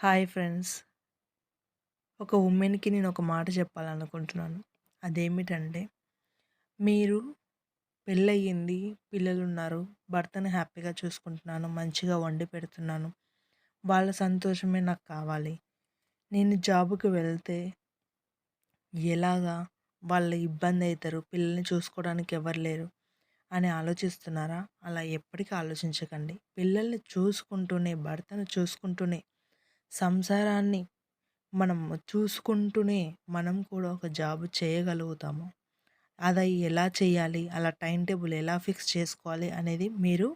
Hi friends. ఒక వుమెన్‌కి నేనొక మాట చెప్పాలనుకుంటున్నాను. అదేమిటంటే, మీరు పెళ్ళయ్యింది, పిల్లలున్నారు, భర్తని హ్యాపీగా చూసుకుంటున్నాను, మంచిగా వండి పెడుతున్నాను. వాళ్ళ సంతోషమే నాకు కావాలి. నేను జాబ్‌కి వెళ్తే ఎలాగా వాళ్ళు ఇబ్బందయితరు, పిల్లల్ని చూసుకోవడానికి ఎవరు లేరు అని ఆలోచిస్తున్నారా? అలా ఎప్పటికి ఆలోచించకండి. పిల్లల్ని చూసుకుంటూనే, భర్తను చూసుకుంటూనే, సంసారాన్ని మనం చూసుకుంటూనే మనం కూడా ఒక జాబ్ చేయగలుగుతాము. అది ఎలా చేయాలి? అలా టైమ్ టేబుల్ ఎలా ఫిక్స్ చేసుకోవాలి అనేది మీరు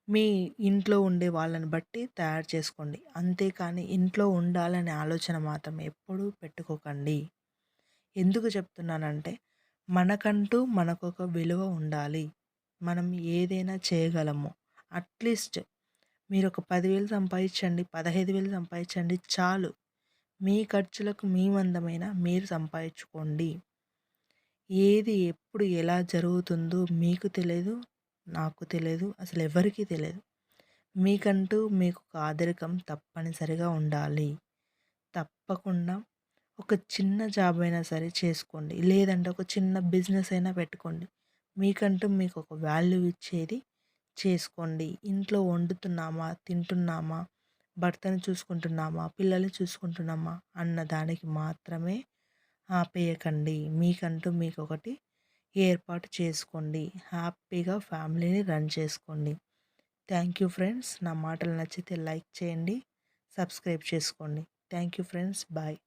మీ ఇంట్లో ఉండే వాళ్ళని బట్టి తయారు చేసుకోండి. అంతేకాని ఇంట్లో ఉండాలనే ఆలోచన మాత్రం ఎప్పుడూ పెట్టుకోకండి. ఎందుకు చెప్తున్నానంటే మనకంటూ మనకొక విలువ ఉండాలి. మనం ఏదైనా చేయగలము. అట్‌లీస్ట్ మీరొక 10,000 సంపాదించండి, 15,000 సంపాదించండి చాలు. మీ ఖర్చులకు మీ మందమైన మీరు సంపాదించుకోండి. ఏది ఎప్పుడు ఎలా జరుగుతుందో మీకు తెలీదు, నాకు తెలీదు, అసలెవ్వరికీ తెలీదు. మీకంటూ మీకొక ఆదరికం తప్పనిసరిగా ఉండాలి. తప్పకుండా ఒక చిన్న జాబ్ అయినా సరే చేసుకోండి. లేదంటే ఒక చిన్న బిజినెస్ అయినా పెట్టుకోండి. మీకంటూ మీకొక వాల్యూ ఇచ్చేది చేసుకోండి. ఇంట్లో వండుతున్నామా, తింటున్నామా, భర్తను చూసుకుంటున్నామా, పిల్లల్ని చూసుకుంటున్నామా అన్న దానికి మాత్రమే ఆపేయకండి. మీకంటూ మీకొకటి ఏర్పాటు చేసుకోండి. హ్యాపీగా ఫ్యామిలీని రన్ చేసుకోండి. Thank you friends. నా మాటలు నచ్చితే లైక్ చేయండి. సబ్స్క్రైబ్ చేసుకోండి. Thank you friends. బాయ్.